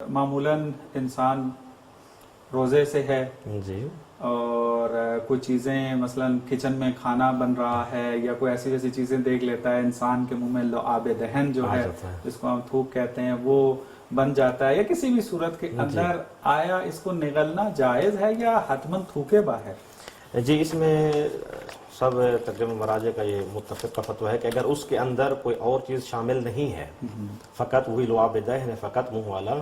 معمولاً انسان روزے سے ہے جی، اور کوئی چیزیں مثلاً کچن میں کھانا بن رہا ہے یا کوئی ایسی ویسی چیزیں دیکھ لیتا ہے، انسان کے منہ میں لعاب دہن جو ہے جس کو ہم تھوک کہتے ہیں وہ بن جاتا ہے یا کسی بھی صورت کے اندر، آیا اس کو نگلنا جائز ہے یا حتماً تھوکے باہر؟ جی، اس میں سب تقریباً مراجع کا یہ متفق فتویٰ ہے کہ اگر اس کے اندر کوئی اور چیز شامل نہیں ہے، فقط وہی لعاب دہن ہے، فقط منہ والا،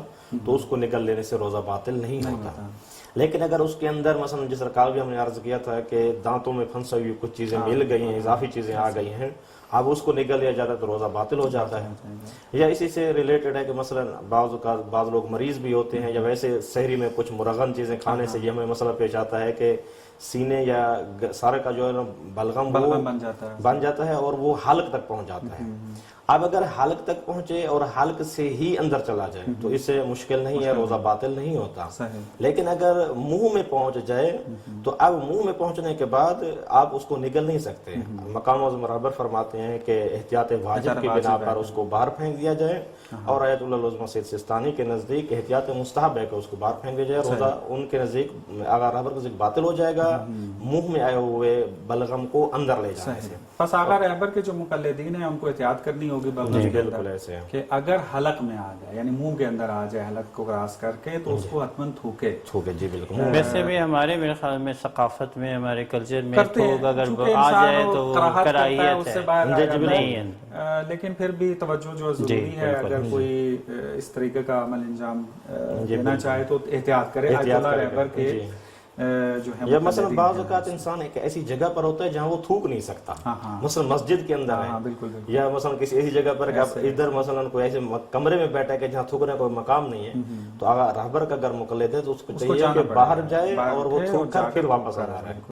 تو اس کو نگل لینے سے روزہ باطل نہیں ہوتا۔ لیکن اگر اس کے اندر مثلا جس طرح کل بھی ہم نے عرض کیا تھا کہ دانتوں میں پھنسے ہوئی کچھ چیزیں مل گئی ہیں، اضافی چیزیں آ گئی ہیں، اب اس کو نگل لیا جاتا ہے تو روزہ باطل ہو جاتا ہے۔ یا اسی سے ریلیٹڈ ہے کہ مثلا بعض لوگ مریض بھی ہوتے ہیں، یا ویسے سحری میں کچھ مرغن چیزیں کھانے سے یہ ہمیں مسئلہ پیش آتا ہے کہ سینے یا سارے کا جو ہے نا بلغم بن جاتا ہے اور وہ حلق تک پہنچ جاتا ہے۔ اب اگر حلق تک پہنچے اور حلق سے ہی اندر چلا جائے تو اس سے مشکل نہیں ہے، روزہ باطل نہیں ہوتا۔ لیکن اگر منہ میں پہنچ جائے تو اب منہ میں پہنچنے کے بعد آپ اس کو نگل نہیں سکتے۔ مقام معظم رہبر فرماتے ہیں کہ احتیاط واجب کی بنا پر اس کو باہر پھینک دیا جائے، اور آیت اللہ العظمہ سید سستانی کے نزدیک احتیاط مستحب ہے کہ اس کو باہر پھینک دیا جائے۔ روزہ ان کے نزدیک آغا رہبر کے نزدیک باطل ہو جائے گا منہ میں آئے ہوئے بلغم کو اندر لے جانے سے۔ بس آغا رہبر کے جو مقلدین ہیں ان کو احتیاط کرنی ہوگی بلغم کے اندر کہ اگر حلق میں آ جائے، یعنی منہ کے اندر آ جائے حلق کو کراس کر کے، تو اس کو حتماً تھوکے۔ جی بالکل۔ ویسے بھی ہمارے میرے خیال میں ثقافت میں، ہمارے کلچر میں تھوگ اگر آ جائے تو کراہیت ہے، نہیں ہے، لیکن پھر بھی توجہ جو ضروری ہے، اگر کوئی اس طریقے کا عمل انجام دینا چاہے تو احتیاط کرے۔ اللہ رہبر کے جو ہے یا مثلا بعض اوقات انسان ایک ایسی جگہ پر ہوتا ہے جہاں وہ تھوک نہیں سکتا، مثلا مسجد کے اندر ہے، یا مثلا کسی ایسی جگہ پر ادھر مثلا کوئی ایسے کمرے میں بیٹھا ہے کہ جہاں تھوکنے کا کوئی مقام نہیں ہے، تو اگر رہبر کا اگر مقلد ہے تو اس کو چاہیے کہ باہر جائے اور وہ تھوک کر پھر واپس آ رہا ہے۔